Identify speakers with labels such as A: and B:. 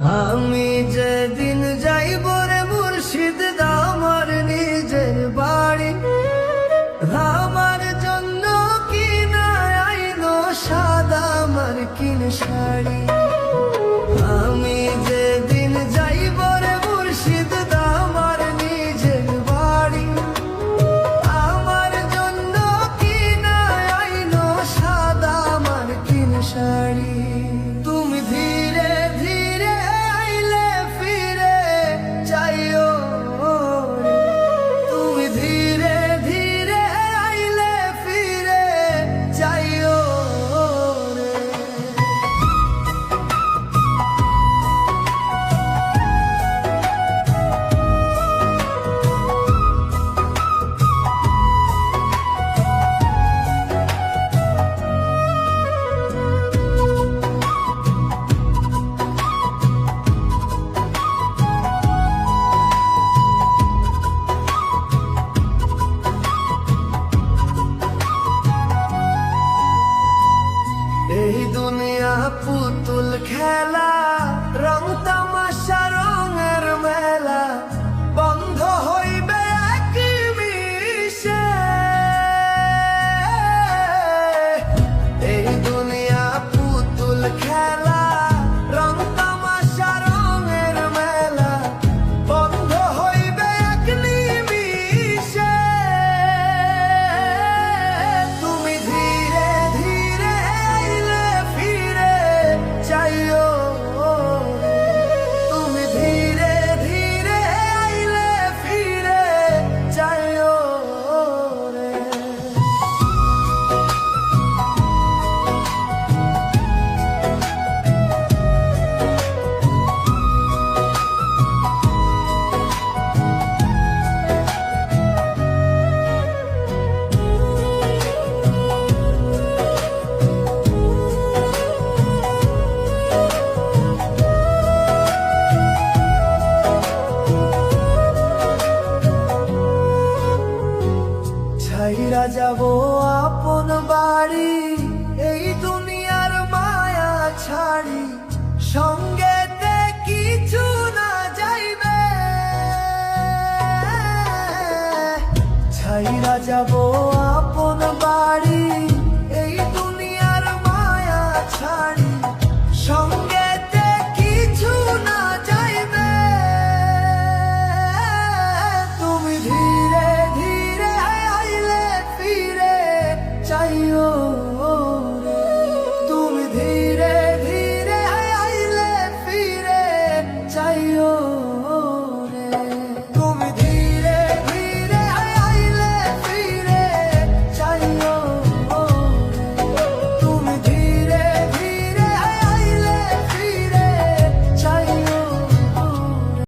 A: আমি যেদিন যাইব রে মুর্শিদ আমার নিজের বাড়ি, আমার জন্য কিনা আইলো সাদা মার্কিন শাড়ি। আমি যেদিন যাইব রে মুর্শিদ আমার নিজের বাড়ি, আমার জন্য কিনা আইলো সাদা মার্কিন শাড়ি। তুমি ধীরে ধীরে আইলে ফিরে যাইও রে, তুমি ধীরে ধীরে আইলে ফিরে যাইও রে। এই দুনিয়া পুতুল খেলা, রং তামাশা রঙের মেলা, বন্ধ হইবে এক নিমিষে। এই দুনিয়া পুতুল খেলা, রং তামাশা রঙের মেলা, বন্ধ হইবে এক নিমিষে। তুমি ধীরে ধীরে আইলে ফিরে যাইও রে, তুমি ধীরে ধীরে আইলে ফিরে যাইও রে। ছাইরা যাব আপন বাড়ি, এই দুনিয়ার মায়া ছাড়ি, সঙ্গেতে কিছু না যাইবে। ছাইরা যাব আপন বাড়ি,